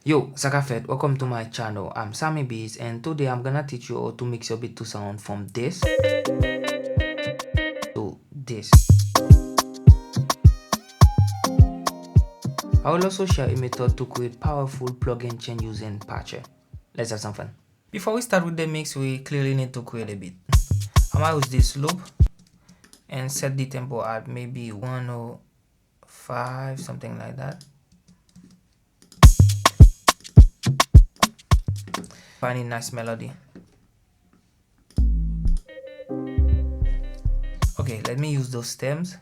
Yo, Zakafet, welcome to my channel. I'm Samy Beatz, and today I'm gonna teach you how to mix your beat to sound from this to this. I will also share a method to create powerful plugin chain using Patcher. Let's have some fun. Before we start with the mix, we clearly need to create a beat. I'm gonna use this loop and set the tempo at maybe 105, something like that. Find a nice melody. Okay, let me use those stems.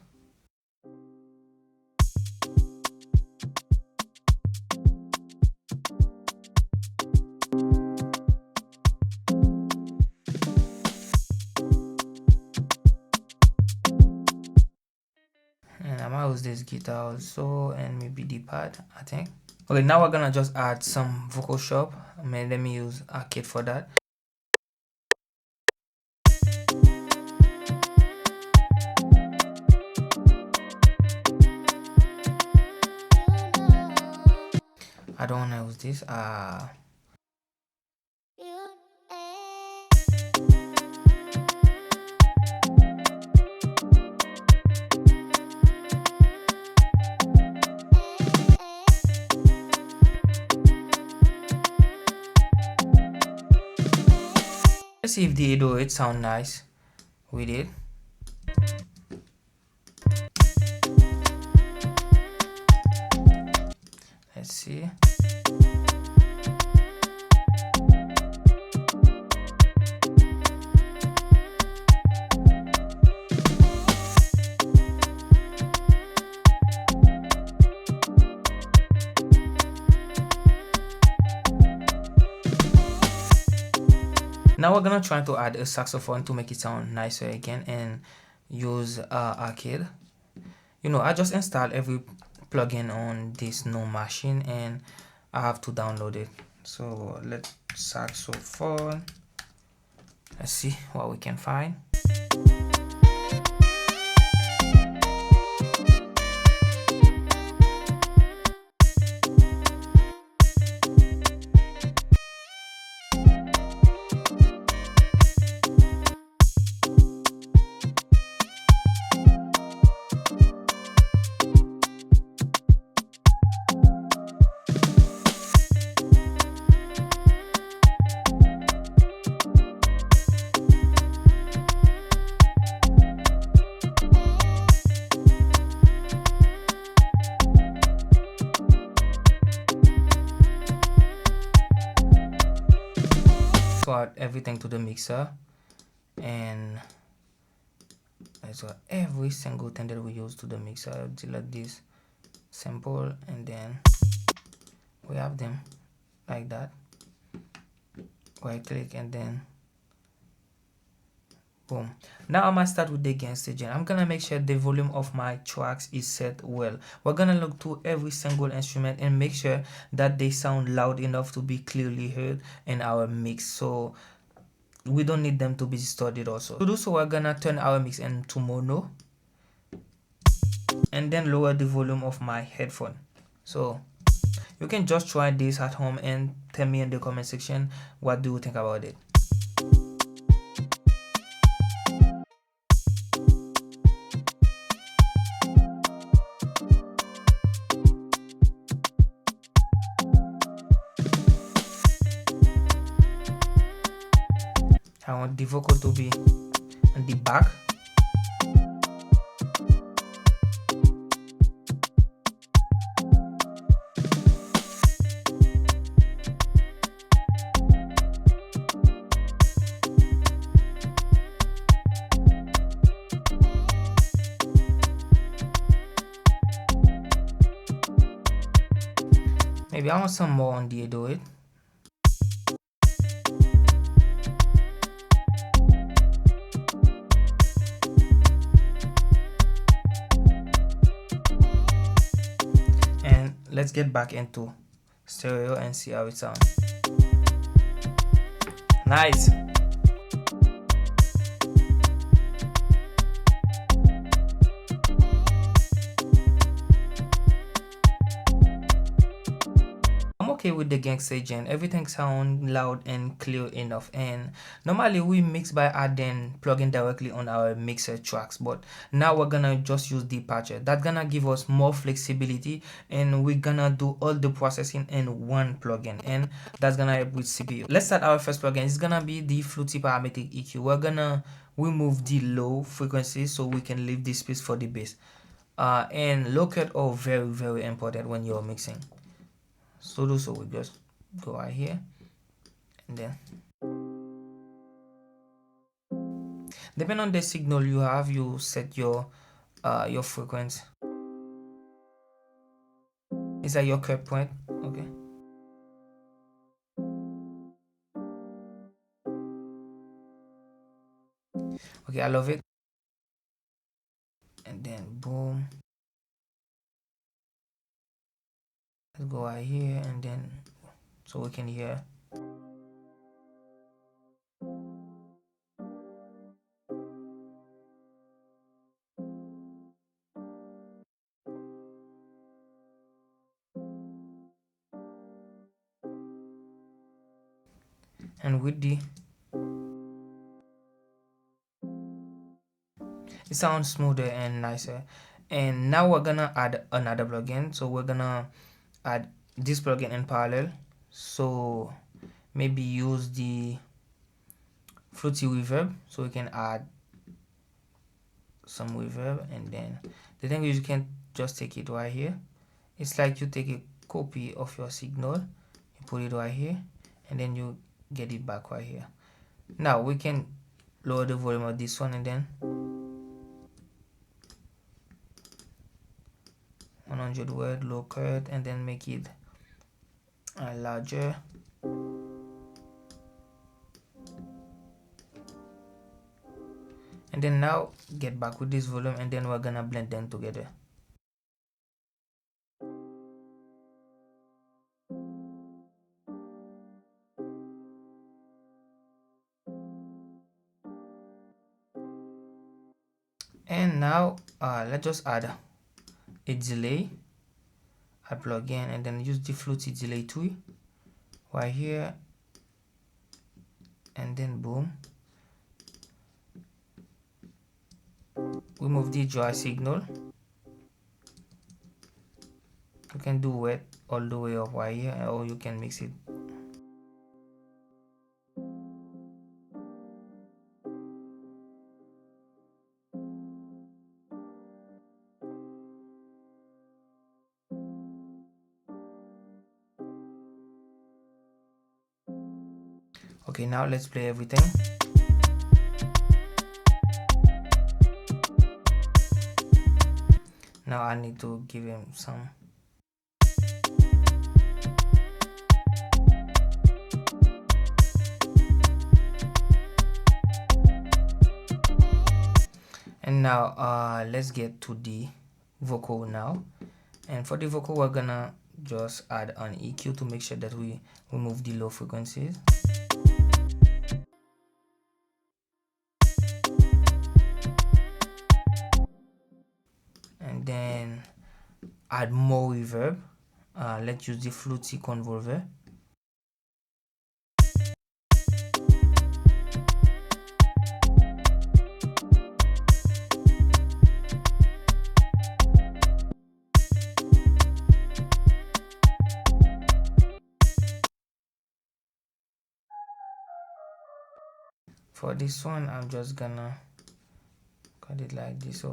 And I'm gonna use this guitar also, and maybe the pad, I think. Okay, now we're gonna just add some vocal shop. Let me use Arcade for that. I don't wanna use this. Let's see if the 808 sound nice with it. Let's see. Now we're gonna try to add a saxophone to make it sound nicer again and use Arcade. You know, I just installed every plugin on this new machine and I have to download it. So let's saxophone. Let's see what we can find. Add everything to the mixer, and let's add every single thing that we use to the mixer. Select this sample, and then we have them like that. Right click, and then boom. Now I'm gonna start with the gain staging. I'm gonna make sure the volume of my tracks is set well. We're gonna look to every single instrument and make sure that they sound loud enough to be clearly heard in our mix, so we don't need them to be distorted also. To do so, we're gonna turn our mix into mono and then lower the volume of my headphone. So you can just try this at home and tell me in the comment section what do you think about it. I want the vocal to be in the back. Maybe I want some more on the 808. Let's get back into stereo and see how it sounds. Nice. okay with the gangster gen. Everything sound loud and clear enough, and normally we mix by adding plugin directly on our mixer tracks, but now we're gonna just use the patcher. That's gonna give us more flexibility, and we're gonna do all the processing in one plugin, and that's gonna help with CPU. Let's start our first plugin. It's gonna be the Floaty Parameter EQ. We're gonna remove the low frequencies so we can leave the space for the bass. And low cut are very important when you're mixing. So we just go right here, and then depending on the signal you have, you set your frequency. Is that your cut point? Okay. Okay, I love it. And then boom. Let's go right here, and then so we can hear. And with the, it sounds smoother and nicer. And now we're gonna add another plugin. So we're gonna add this plugin in parallel. So maybe use the Floaty Reverb, so we can add some reverb. And then the thing is, you can just take it right here. It's like you take a copy of your signal, you put it right here, and then you get it back right here. Now we can lower the volume of this one, and then 100 word low cut, and then make it larger. And then now get back with this volume, and then we're gonna blend them together. And now let's just add a delay, a plugin, and then use the Floaty delay tool right here, and then boom, remove the dry signal. You can do it all the way up right here, or you can mix it. Okay, now let's play everything. Now I need to give him some. And now let's get to the vocal now. And for the vocal, we're gonna just add an EQ to make sure that we remove the low frequencies. And then add more reverb. Let's use the Floaty convolver. For this one, I'm just gonna cut it like this.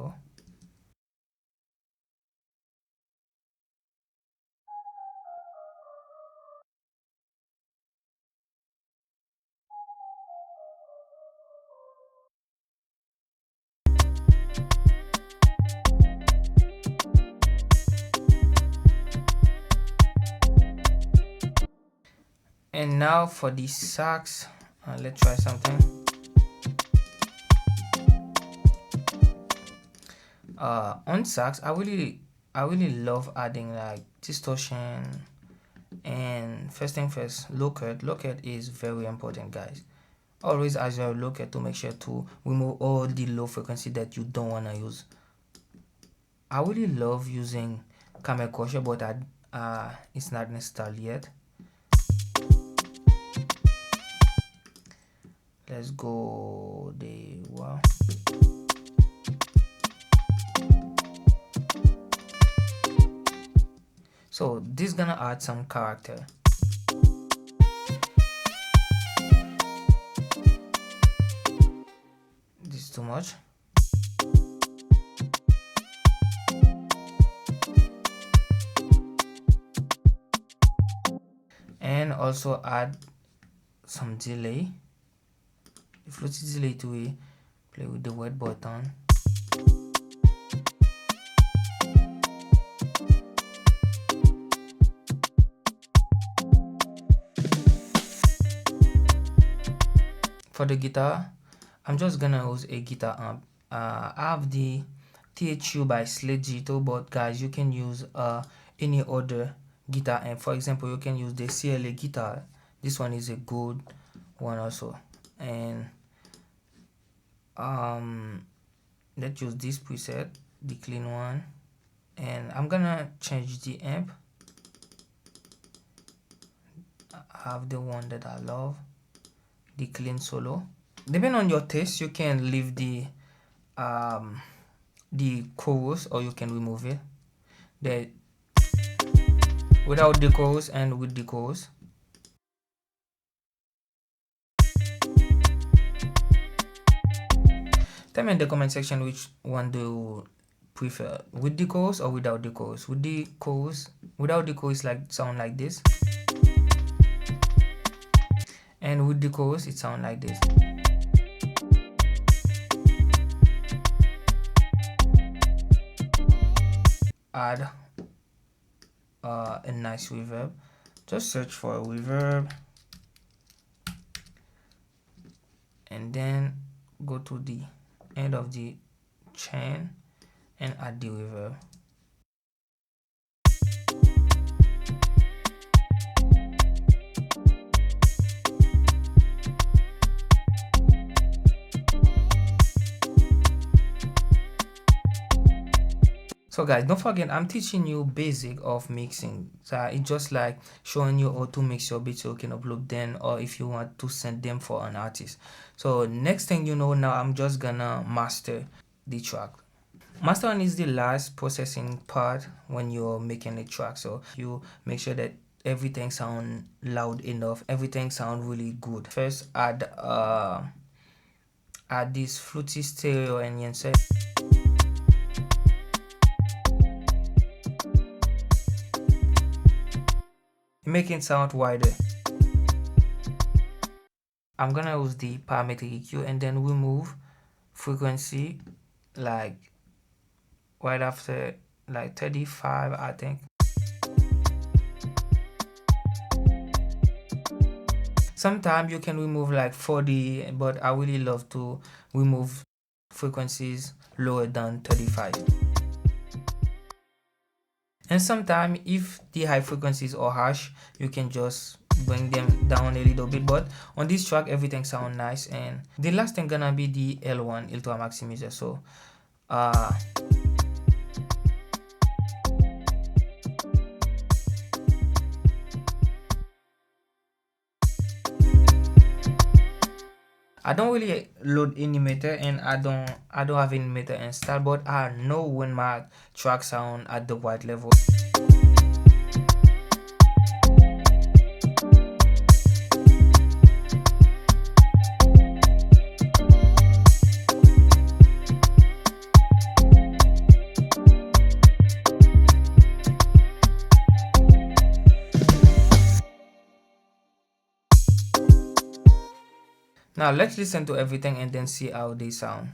And now for the sax, let's try something. On sax, I really love adding like distortion. And first thing first, low cut. Low cut is very important, guys. Always add your low cut to make sure to remove all the low frequency that you don't want to use. I really love using camera crusher, but it's not installed yet. Let's go the wow. So this gonna add some character. This is too much. And also add some delay. The floaty delay to it. Play with the wet button. For the guitar, I'm just gonna use a guitar amp. I have the THU by Slate Digital, but guys, you can use any other guitar amp. For example, you can use the CLA guitar. This one is a good one also. And let's use this preset, the clean one, and I'm gonna change the amp. I have the one that I love, the clean solo. Depending on your taste, you can leave the chorus or you can remove it. Without the chorus and with the chorus. Tell me in the comment section which one do you prefer, with the chorus or without the chorus. With the chorus, without the chorus, like sound like this, and with the chorus it sound like this. Add a nice reverb. Just search for a reverb and then go to the end of the chain and add the reverb. So guys, don't forget, I'm teaching you basic of mixing. So it's just like showing you how to mix your beats so you can upload them, or if you want to send them for an artist. So next thing you know, now I'm just gonna master the track. Mastering is the last processing part when you're making a track. So you make sure that everything sound loud enough, everything sound really good. First add this Floaty stereo and insert. Make it sound wider. I'm gonna use the parameter EQ and then remove frequency like right after like 35, I think. Sometimes you can remove like 40, but I really love to remove frequencies lower than 35. And sometimes if the high frequencies are harsh, you can just bring them down a little bit. But on this track, everything sounds nice. And the last thing gonna be the L1 ultra maximizer. So I don't really load any meter, and I don't have any meter installed, but I know when my track sound at the right level. Now let's listen to everything and then see how they sound.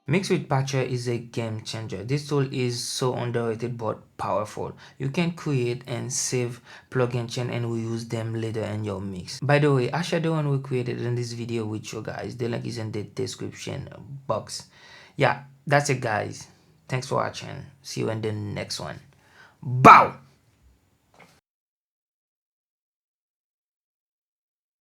Mix with Patcher is a game changer. This tool is so underrated but powerful. You can create and save plugin chain and reuse them later in your mix. By the way, I shared the one we created in this video with you guys. The link is in the description box. Yeah, that's it guys. Thanks for watching. See you in the next one. Bow!